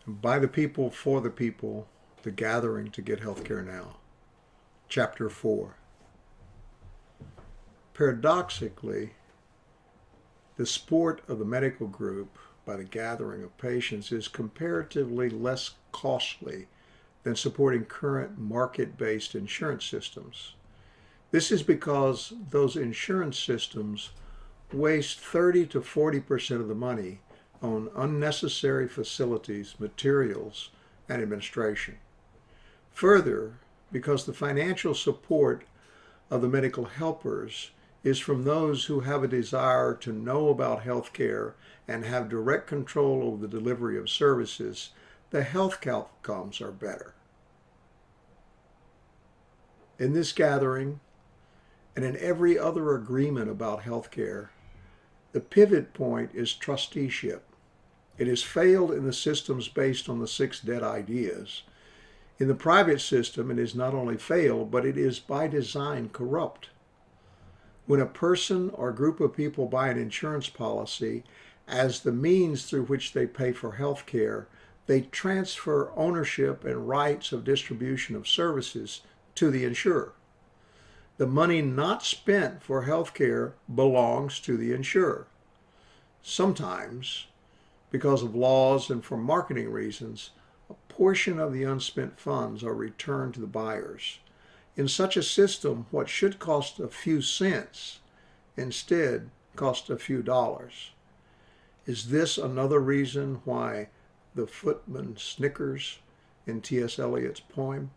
By the people, for the people, the gathering to get health care now. Chapter 4. Paradoxically, the support of the medical group by the gathering of patients is comparatively less costly than supporting current market-based insurance systems. This is because those insurance systems waste 30 to 40% of the money on unnecessary facilities, materials, and administration. Further, because the financial support of the medical helpers is from those who have a desire to know about health care and have direct control over the delivery of services, the health outcomes are better. In this gathering, and in every other agreement about health care, the pivot point is trusteeship. It has failed in the systems based on the 6 dead ideas. In the private system, it has not only failed, but it is by design corrupt. When a person or group of people buy an insurance policy as the means through which they pay for health care, they transfer ownership and rights of distribution of services to the insurer. The money not spent for health care belongs to the insurer. Sometimes, because of laws and for marketing reasons, a portion of the unspent funds are returned to the buyers. In such a system, what should cost a few cents instead costs a few dollars. Is this another reason why the footman snickers in T.S. Eliot's poem?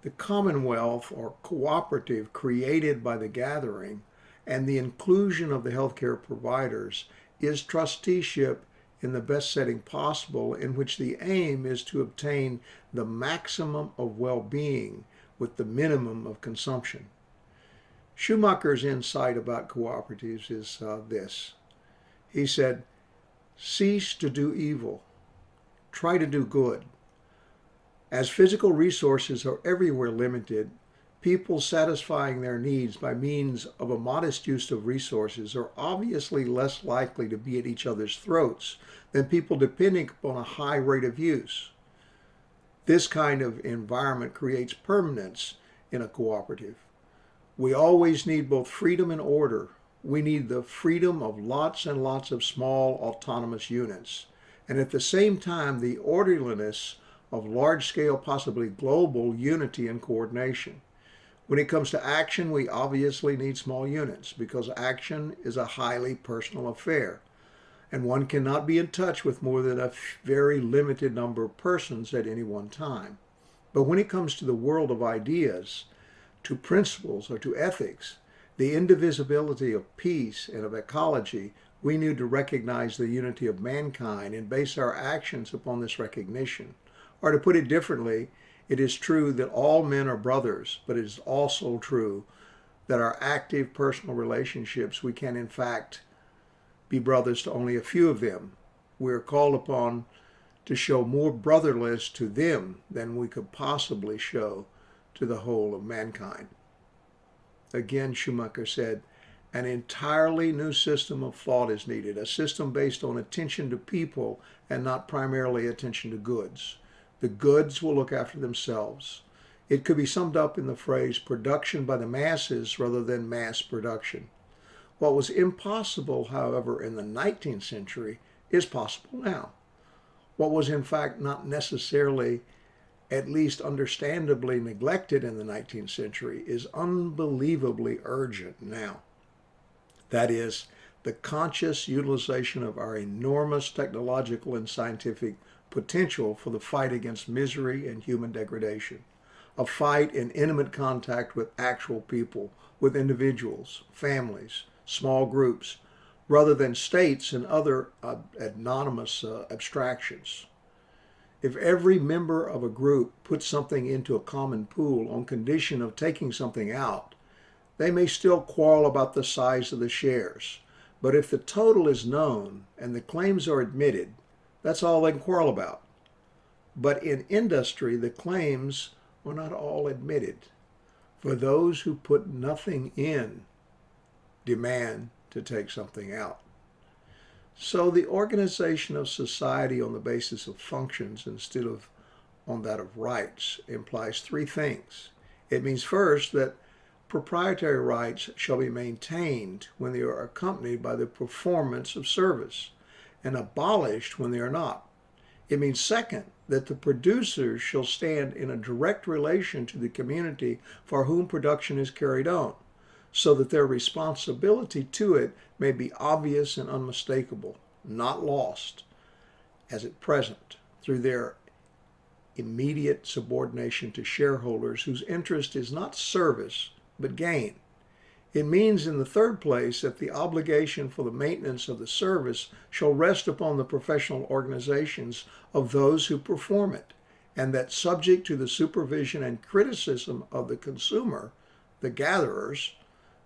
The commonwealth or cooperative created by the gathering and the inclusion of the healthcare providers is trusteeship in the best setting possible, in which the aim is to obtain the maximum of well-being with the minimum of consumption. Schumacher's insight about cooperatives is this. He said, "Cease to do evil, try to do good." As physical resources are everywhere limited, people satisfying their needs by means of a modest use of resources are obviously less likely to be at each other's throats than people depending upon a high rate of use. This kind of environment creates permanence in a cooperative. We always need both freedom and order. We need the freedom of lots and lots of small autonomous units, and at the same time the orderliness of large-scale, possibly global unity and coordination. When it comes to action, we obviously need small units because action is a highly personal affair, and one cannot be in touch with more than a very limited number of persons at any one time. But when it comes to the world of ideas, to principles, or to ethics, the indivisibility of peace and of ecology, we need to recognize the unity of mankind and base our actions upon this recognition. Or to put it differently, it is true that all men are brothers, but it is also true that our active personal relationships, we can in fact be brothers to only a few of them. We are called upon to show more brotherliness to them than we could possibly show to the whole of mankind. Again, Schumacher said, an entirely new system of thought is needed, a system based on attention to people and not primarily attention to goods. The goods will look after themselves. It could be summed up in the phrase production by the masses rather than mass production. What was impossible, however, in the 19th century is possible now. What was in fact not necessarily, at least understandably, neglected in the 19th century is unbelievably urgent now. That is, the conscious utilization of our enormous technological and scientific potential for the fight against misery and human degradation, a fight in intimate contact with actual people, with individuals, families, small groups, rather than states and other anonymous abstractions. If every member of a group puts something into a common pool on condition of taking something out, they may still quarrel about the size of the shares. But if the total is known and the claims are admitted, that's all they can quarrel about. But in industry, the claims are not all admitted. For those who put nothing in demand to take something out. So the organization of society on the basis of functions instead of on that of rights implies three things. It means first that proprietary rights shall be maintained when they are accompanied by the performance of service and abolished when they are not. It means second that the producers shall stand in a direct relation to the community for whom production is carried on, so that their responsibility to it may be obvious and unmistakable, not lost, as at present, through their immediate subordination to shareholders whose interest is not service but gain. It means, in the third place, that the obligation for the maintenance of the service shall rest upon the professional organizations of those who perform it, and that subject to the supervision and criticism of the consumer, the gatherers,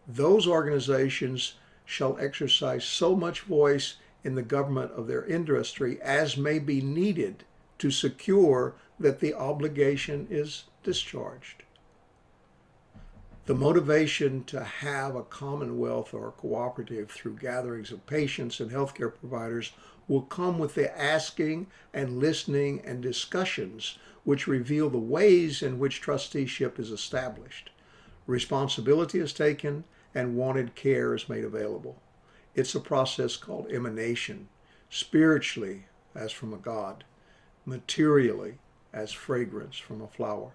those organizations shall exercise so much voice in the government of their industry as may be needed to secure that the obligation is discharged. The motivation to have a commonwealth or a cooperative through gatherings of patients and healthcare providers will come with the asking and listening and discussions which reveal the ways in which trusteeship is established. Responsibility is taken and wanted care is made available. It's a process called emanation, spiritually as from a God, materially as fragrance from a flower.